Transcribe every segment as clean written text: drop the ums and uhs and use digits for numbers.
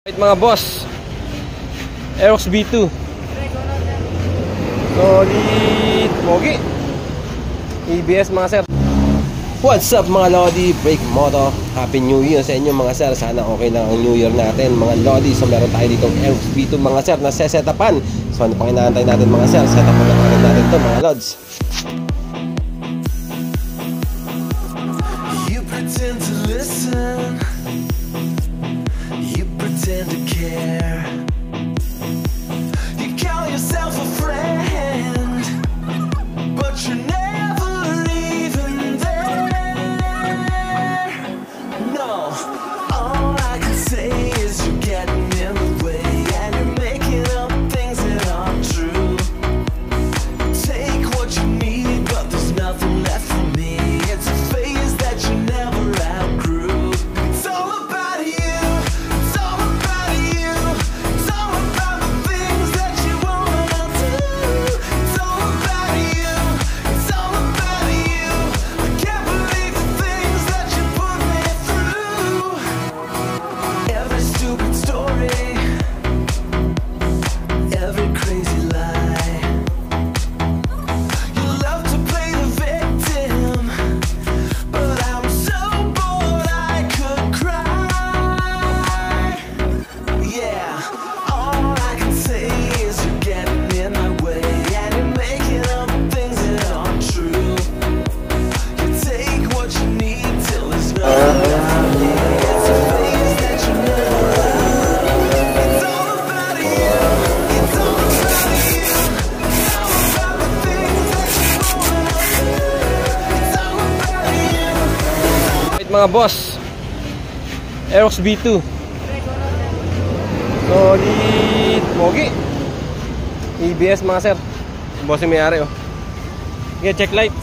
Right mga boss, Aerox B2 solid, pogi EBS mga sir. What's up mga Lodi, Brake Moto. Happy New Year sa inyo mga sir. Sana okay lang ang New Year natin mga Lodi. So meron tayo dito Aerox B2 mga sir na sesetapan. So ano pang inaantay natin mga sir? Setapan na agad natin ito mga Lods. You pretend to listen, you pretend to care, you call yourself a friend, but you're never even there. No, all I can say is you're getting in the way, and you're making up things that aren't true. Take what you need, but there's nothing left for me. It's a phase that you never outgrew. It's all about you, it's all about you, it's all about the things that you wanna do. It's all about you, it's all about you. I can't believe the things that you put me through. Every stupid story, every crazy lie. You love to play the victim, but I'm so bored I could cry. Yeah, all I can say is you're getting in my way, and you're making up things that aren't true. You take what you need till there's nothing left for me. It's a phase that you never outgrew. It's all about you, it's all about you, it's all about the things that you wanna do. It's all about you. Right mga boss, Aerox B2 solid, pogi EBS mga sir. Boss yung may-ari oh. Okay, check lights.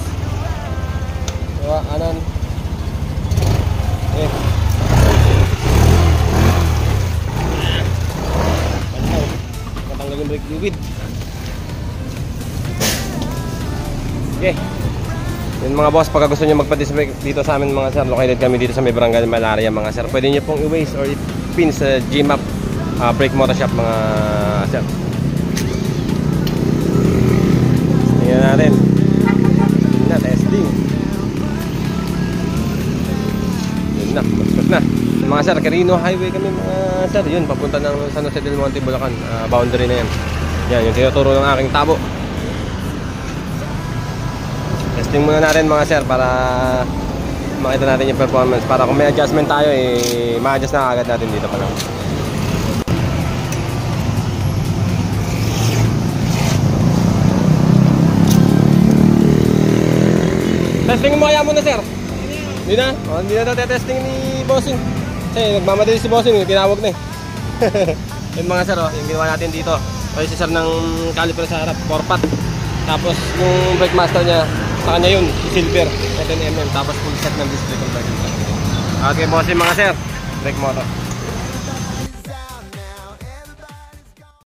Diba, anan. Okay. Matanggal yung brake fluid. Okay. Yun mga boss, pagka gusto nyo magpa-display dito sa amin mga sir, located kami dito sa may Barangay Malaria mga sir. Pwede nyo pong i-waste or i-pin sa Gmap Brake Moto Shop mga sir. Tingnan natin. Yun na, testing. Yun na, bastos na. Mga sir, Carino Highway kami mga sir. Yun, papunta ng San Jose del Monte, Bulacan. Boundary na yan. Yan, yung tinuturo ng aking tabo. Testing muna natin mga sir para makita natin yung performance. Para kung may adjustment tayo, ma-adjust na agad natin dito pa lang. Testing mo kaya muna sir? Hindi na? Hindi na daw testing ni Bossing. Kasi nagmamadali si Bossing, tinawag na eh. Yun mga sir, yung ginawa natin dito. Pwede si sir ng caliper sa harap, 4-pot. Tapos yung brake master niya, sa kanya yun, silver, 7mm. Tapos full set ng display converter. Okay, Bossing mga sir, Brake Moto.